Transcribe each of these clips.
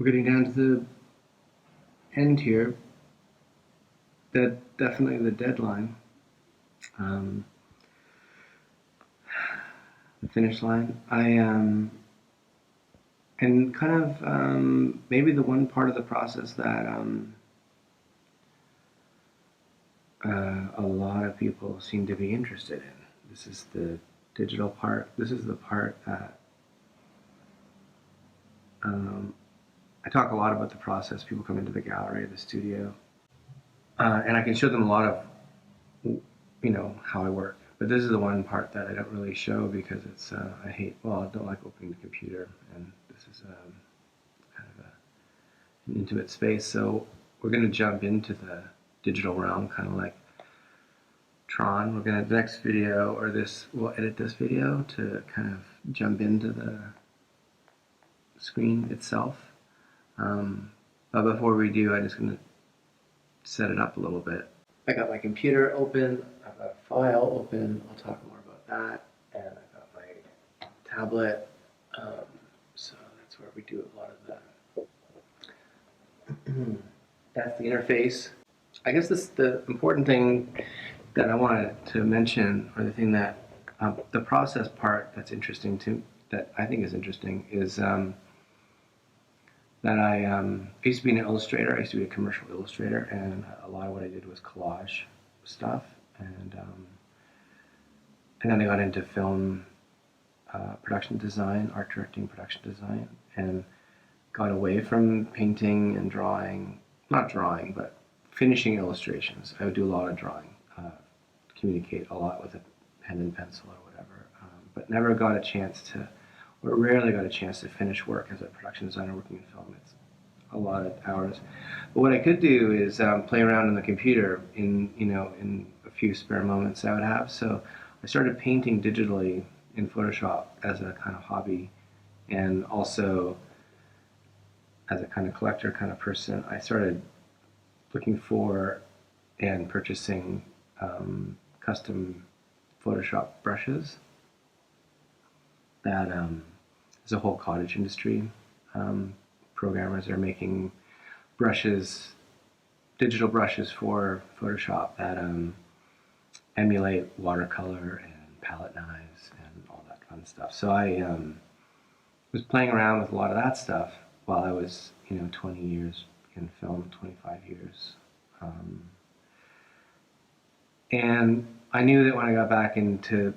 we're getting down to the end here. Definitely the deadline. The finish line. And kind of maybe the one part of the process that a lot of people seem to be interested in. This is the digital part. This is the part that I talk a lot about the process. People come into the gallery, the studio, and I can show them a lot of, how I work. But this is the one part that I don't really show because it's, I don't like opening the computer, and this is kind of an intimate space. So we're going to jump into the digital realm, kind of like Tron. The next video, or we'll edit this video to kind of jump into the screen itself. But before we do, I'm just going to set it up a little bit. I got my computer open, I've got a file open, I'll talk more about that, and I've got my tablet, so that's where we do a lot of that. That's the interface. I guess the important thing that I wanted to mention, or the thing that, the process part that I think is interesting, is that I used to be an illustrator. I used to be a commercial illustrator, and a lot of what I did was collage stuff. And then I got into film production design, art directing, production design, and got away from painting and drawing. Not drawing, but finishing illustrations. I would do a lot of drawing, communicate a lot with a pen and pencil or whatever, but never got a chance to, or rarely got a chance to finish work as a production designer working in film. It's a lot of hours. But what I could do is play around on the computer in a few spare moments I would have. So I started painting digitally in Photoshop as a kind of hobby, and also as a kind of collector kind of person. I started looking for and purchasing custom Photoshop brushes. That is a whole cottage industry. Programmers are making brushes, digital brushes for Photoshop that emulate watercolor and palette knives and all that fun stuff. So I was playing around with a lot of that stuff while I was, 20 years in film, 25 years. And I knew that when I got back into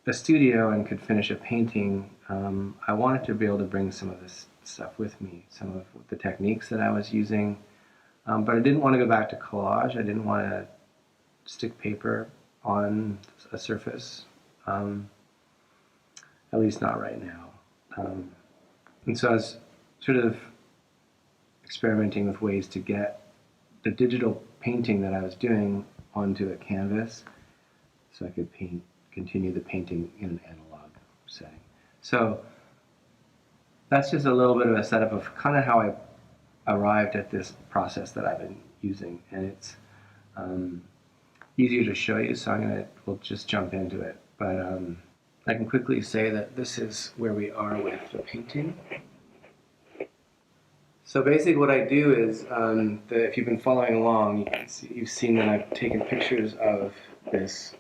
the studio and could finish a painting, I wanted to be able to bring some of this stuff with me, some of the techniques that I was using. But I didn't want to go back to collage. I didn't want to stick paper on a surface, at least not right now. And so I was sort of experimenting with ways to get the digital painting that I was doing onto a canvas so I could continue the painting in an analog setting. So that's just a little bit of a setup of kind of how I arrived at this process that I've been using, and it's easier to show you, so we'll just jump into it. But I can quickly say that this is where we are with the painting. So basically what I do is, if you've been following along, you've seen that I've taken pictures of this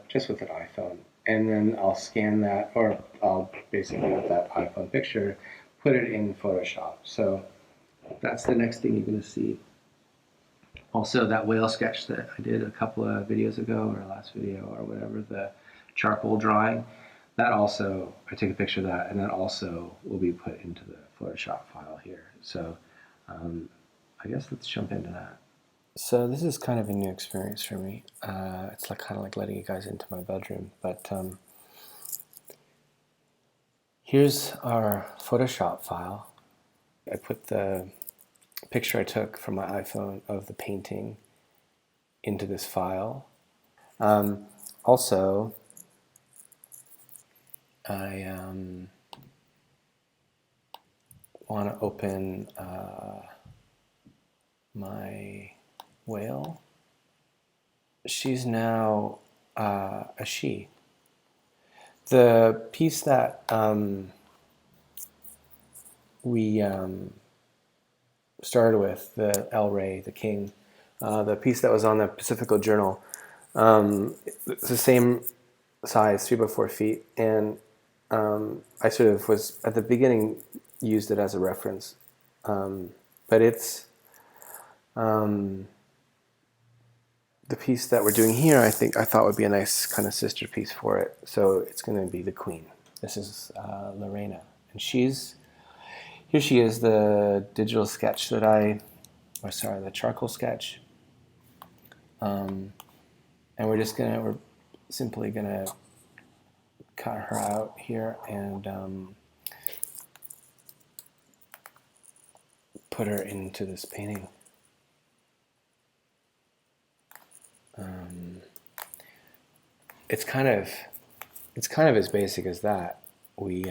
just with an iPhone, and then I'll scan that, or I'll basically with that iPhone picture put it in Photoshop. So that's the next thing you're going to see. Also, that whale sketch that I did a couple of videos ago, or last video, or whatever, the charcoal drawing, that also, I take a picture of that, and that also will be put into the Photoshop file here. So I guess let's jump into that. So this is kind of a new experience for me. It's kind of like letting you guys into my bedroom, but here's our Photoshop file. I put the picture I took from my iPhone of the painting into this file. Also, I want to open my whale. She's now a she. The piece that we started with the El Rey, the King, the piece that was on the Pacifico Journal. It's the same size, 3 by 4 feet, and I sort of was at the beginning used it as a reference, but it's the piece that we're doing here. I thought would be a nice kind of sister piece for it. So it's going to be the Queen. This is Lorena, and here she is, the digital sketch that the charcoal sketch, and we're simply gonna cut her out here and put her into this painting. It's kind of as basic as that. We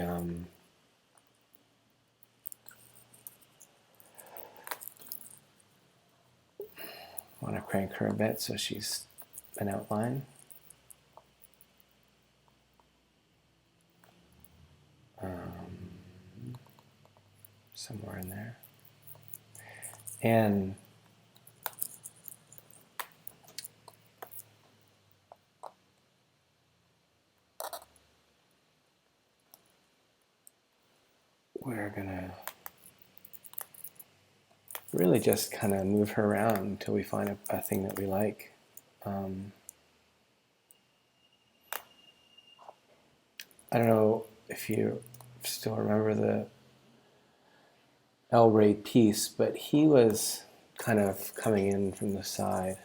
want to crank her a bit so she's an outline. Somewhere in there. And we're gonna really just kind of move her around until we find a thing that we like. I don't know if you still remember the El Rey piece, but he was kind of coming in from the side,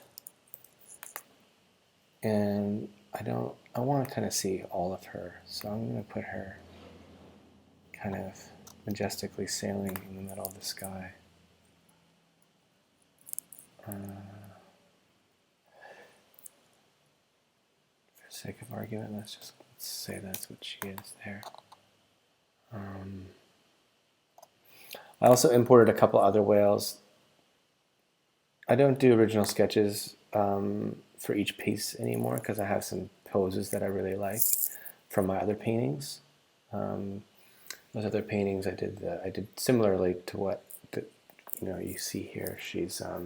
and I want to kind of see all of her, so I'm going to put her kind of majestically sailing in the middle of the sky. For the sake of argument, let's say that's what she is there. I also imported a couple other whales. I don't do original sketches for each piece anymore because I have some poses that I really like from my other paintings. Those other paintings I did similarly to what you see here. She's a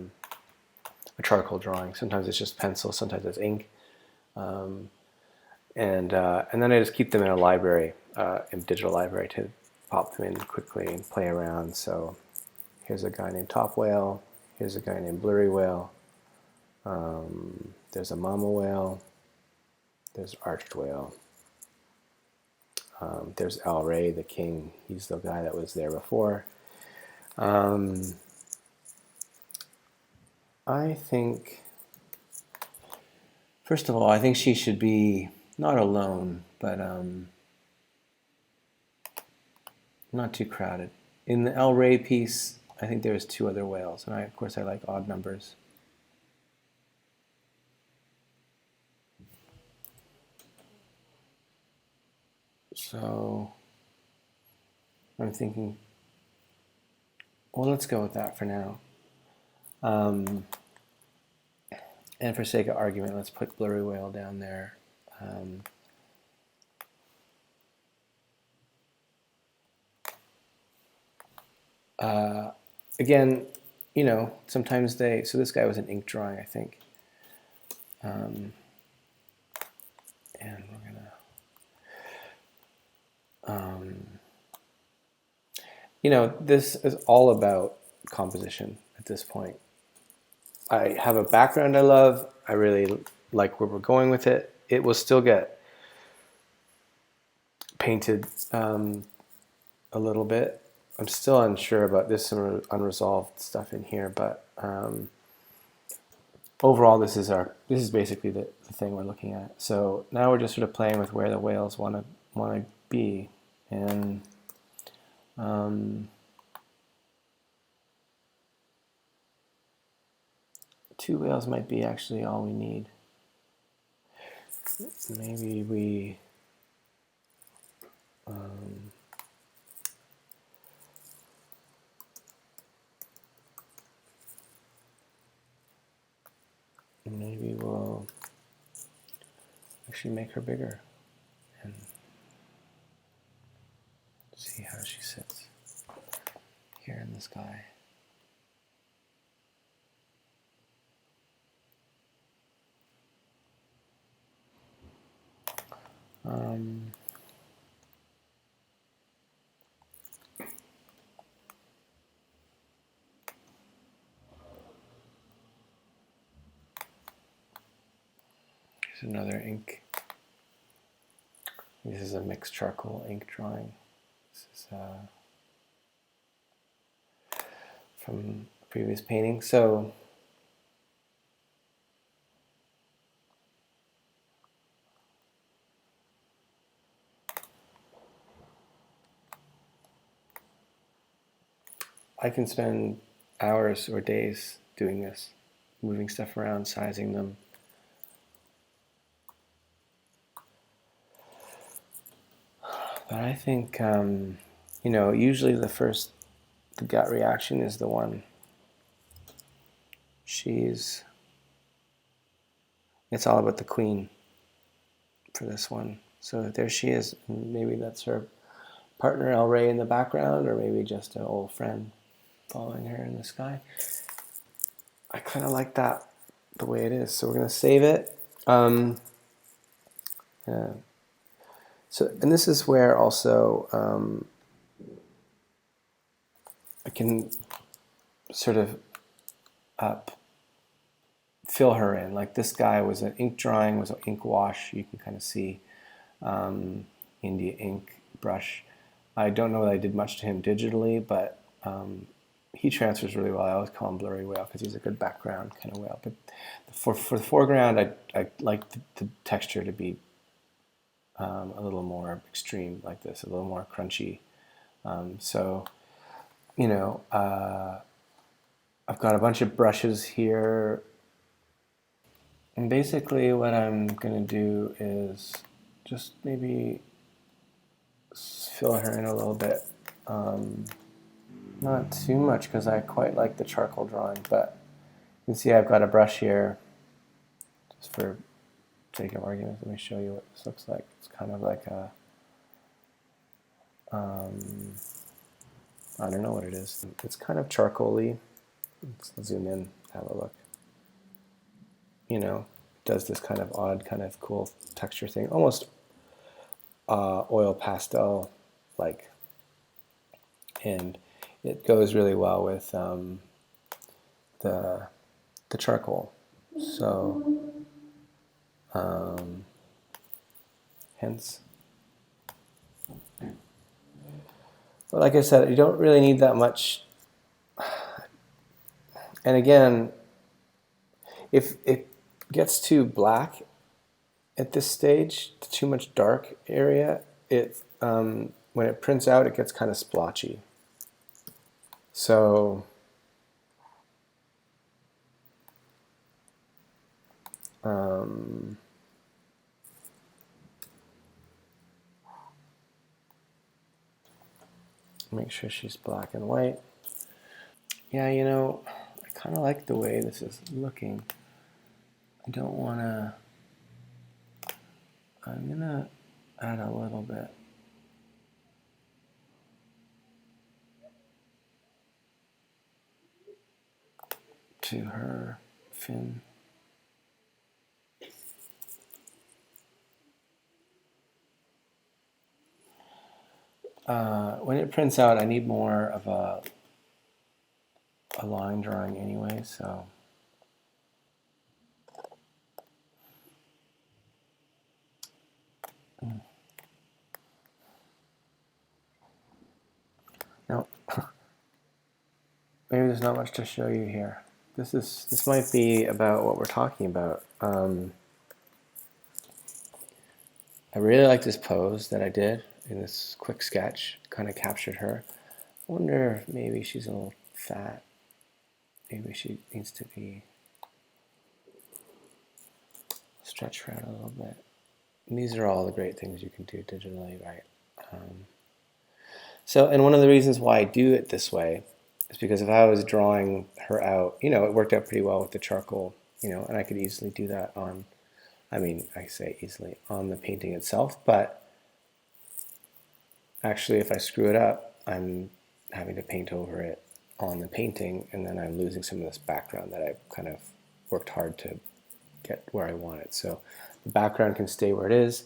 charcoal drawing. Sometimes it's just pencil, sometimes it's ink, and then I just keep them in a library, in digital library, to pop them in quickly and play around. So here's a guy named Top Whale. Here's a guy named Blurry Whale. There's a Mama Whale. There's Arched Whale. There's El Rey, the King. He's the guy that was there before. I think, first of all, I think she should be not alone, but not too crowded. In the El Rey piece, I think there's 2 other whales, and of course I like odd numbers. So I'm thinking, well, let's go with that for now. And for sake of argument, let's put Blurry Whale down there. Again, sometimes so this guy was an ink drawing, I think. And we're gonna, this is all about composition at this point. I have a background I love. I really like where we're going with it. It will still get painted a little bit. I'm still unsure about this, some unresolved stuff in here, but overall this is basically the thing we're looking at. So now we're just sort of playing with where the whales want to be, and 2 whales might be actually all we need. Maybe we maybe we'll actually make her bigger and see how she sits. here in the sky. Here's another ink. This is a mixed charcoal ink drawing. This is from a previous painting. So I can spend hours or days doing this, moving stuff around, sizing them. But I think, you know, usually the gut reaction is the one. It's all about the queen for this one. So there she is. Maybe that's her partner El Rey in the background, or maybe just an old friend following her in the sky. I kind of like that the way it is. So we're going to save it. So, and this is where also I can sort of fill her in. Like this guy was an ink drawing, was an ink wash. You can kind of see India ink brush. I don't know that I did much to him digitally, but he transfers really well. I always call him Blurry Whale because he's a good background kind of whale. But for the foreground, I like the texture to be a little more extreme like this, a little more crunchy. So, you know, I've got a bunch of brushes here. And basically what I'm going to do is just maybe fill her in a little bit. Not too much because I quite like the charcoal drawing, but you can see I've got a brush here. Just for sake of argument, let me show you what this looks like. It's kind of like a, I don't know what it is. It's kind of charcoal-y. Let's zoom in, have a look. You know, it does this kind of odd, kind of cool texture thing, almost oil pastel like, and it goes really well with the charcoal. So hence, but like I said, you don't really need that much. And again, if it gets too black at this stage, too much dark area, it when it prints out, it gets kind of splotchy. So make sure she's black and white. Yeah, you know, I kind of like the way this is looking. I don't want to, I'm going to add a little bit. To her fin. When it prints out, I need more of a line drawing anyway, so now maybe there's not much to show you here. This might be about what we're talking about. I really like this pose that I did in this quick sketch. Kind of captured her. I wonder if maybe she's a little fat. Maybe she needs to be stretched her out a little bit. And these are all the great things you can do digitally, right? So, and one of the reasons why I do it this way is because if I was drawing her out, you know, it worked out pretty well with the charcoal, you know, and I could easily do that on, I mean, I say easily, on the painting itself, but actually if I screw it up, I'm having to paint over it on the painting, and then I'm losing some of this background that I've kind of worked hard to get where I want it. So the background can stay where it is.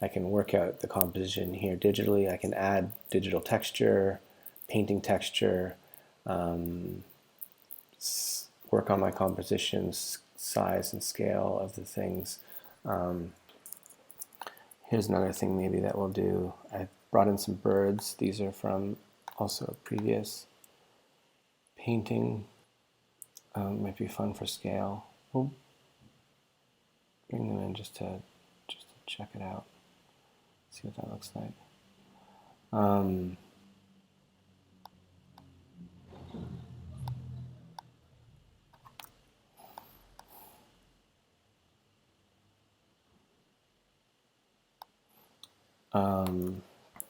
I can work out the composition here digitally. I can add digital texture, painting texture, work on my compositions, size and scale of the things. Here's another thing maybe that we'll do. I brought in some birds. These are from also a previous painting. Might be fun for scale. We'll bring them in just to check it out. See what that looks like.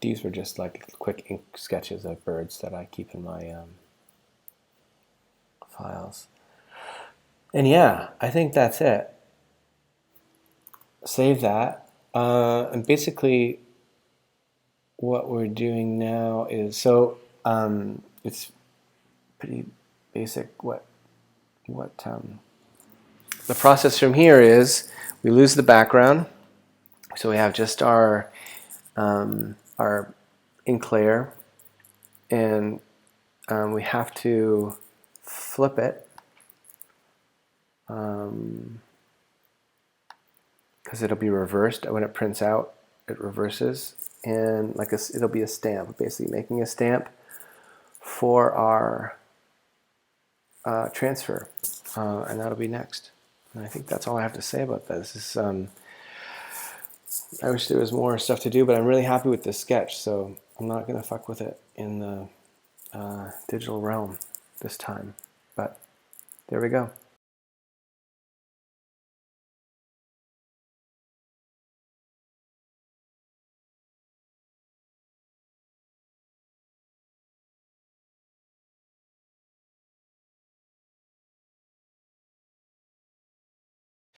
These were just like quick ink sketches of birds that I keep in my files. And yeah, I think that's it. Save that. And basically what we're doing now is, so it's pretty basic what the process from here is. We lose the background, so we have just our ink layer, and we have to flip it because it'll be reversed when it prints out. It reverses, and it'll be a stamp, basically making a stamp for our transfer, and that'll be next. And I think that's all I have to say about this. I wish there was more stuff to do, but I'm really happy with this sketch, so I'm not going to fuck with it in the digital realm this time. But there we go.